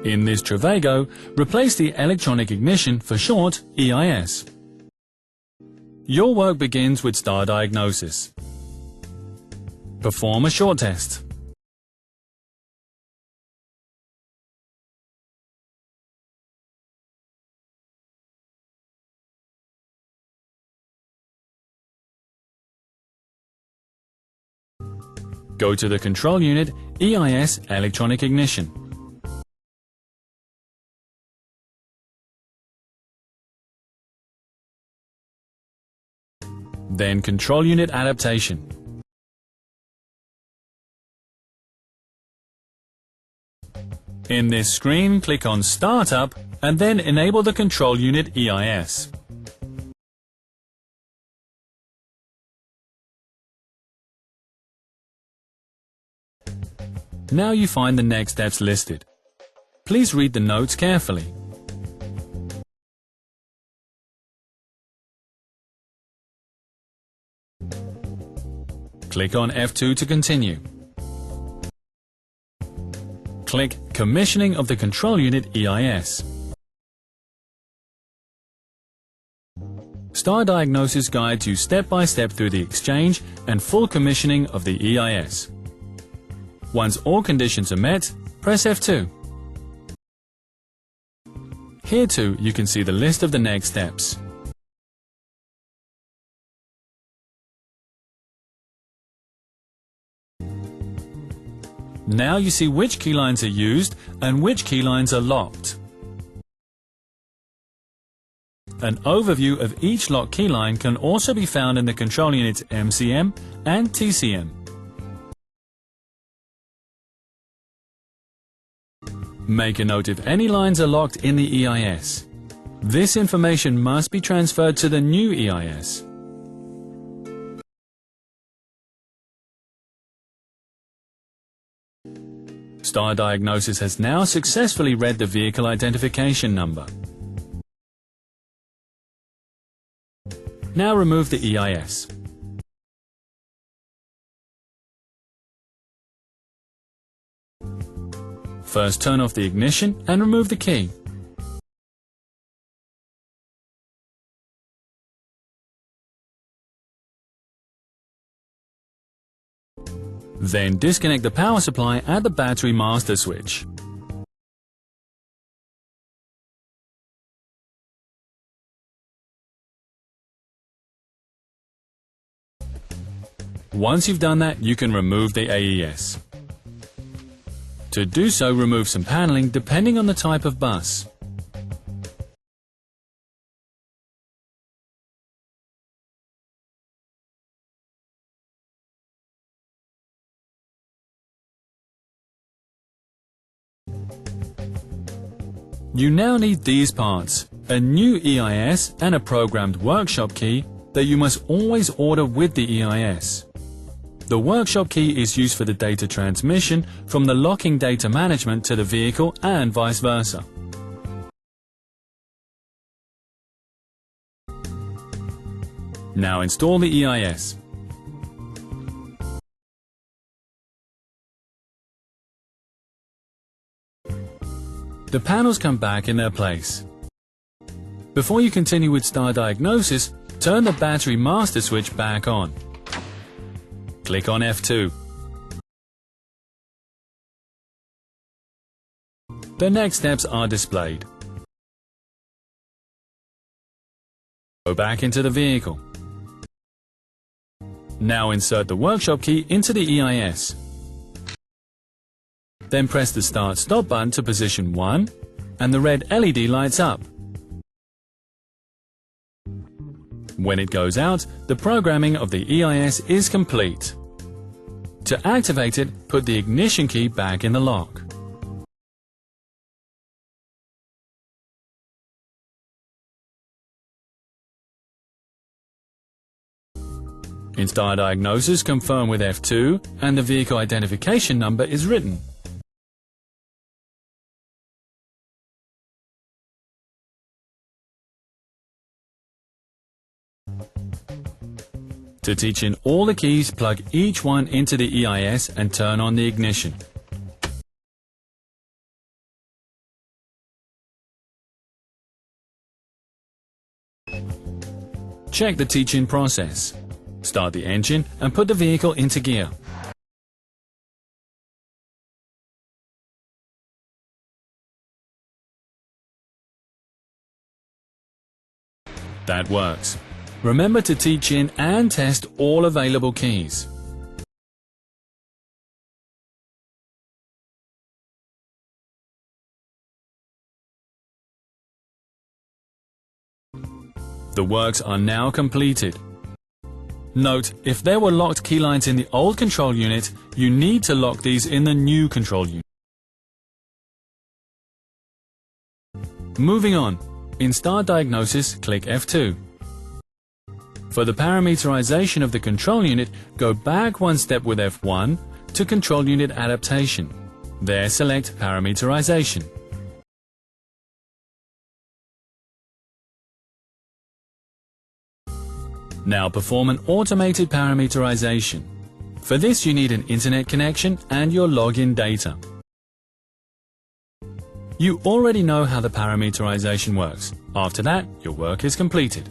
In this Travago, replace the electronic ignition, for short EIS. Your work begins with star diagnosis. Perform a short test. Go to the control unit, EIS electronic ignition. Then control unit adaptation. In this screen, click on Startup and then enable the control unit EIS. Now you find the next steps listed. Please read the notes carefully. Click on F2 to continue. Click Commissioning of the Control Unit EIS. Star Diagnosis guides you step by step through the exchange and full commissioning of the EIS. Once all conditions are met, press F2. Here too you can see the list of the next steps. Now you see which keylines are used and which keylines are locked. An overview of each lock keyline can also be found in the control units MCM and TCM. Make a note if any lines are locked in the EIS. This information must be transferred to the new EIS. Star Diagnosis has now successfully read the vehicle identification number. Now remove the EIS. First turn off the ignition and remove the key. Then disconnect the power supply at the battery master switch. Once you've done that, you can remove the AES. To do so, remove some paneling depending on the type of bus. You now need these parts, a new EIS and a programmed workshop key that you must always order with the EIS. The workshop key is used for the data transmission from the locking data management to the vehicle and vice versa. Now install the EIS. The panels come back in their place. Before you continue with Star Diagnosis, turn the battery master switch back on. Click on F2. The next steps are displayed. Go back into the vehicle. Now insert the workshop key into the EIS. Then press the Start-Stop button to position 1, and the red LED lights up. When it goes out, the programming of the EIS is complete. To activate it, put the ignition key back in the lock. In Star Diagnosis, confirm with F2 and the vehicle identification number is written. To teach in all the keys, plug each one into the EIS and turn on the ignition. Check the teach-in process. Start the engine and put the vehicle into gear. That works. Remember to teach in and test all available keys. The works are now completed. Note, if there were locked key lines in the old control unit, you need to lock these in the new control unit. Moving on. In Start Diagnosis, click F2. For the parameterization of the control unit, go back one step with F1 to Control Unit Adaptation. There select Parameterization. Now perform an automated parameterization. For this you need an internet connection and your login data. You already know how the parameterization works. After that, your work is completed.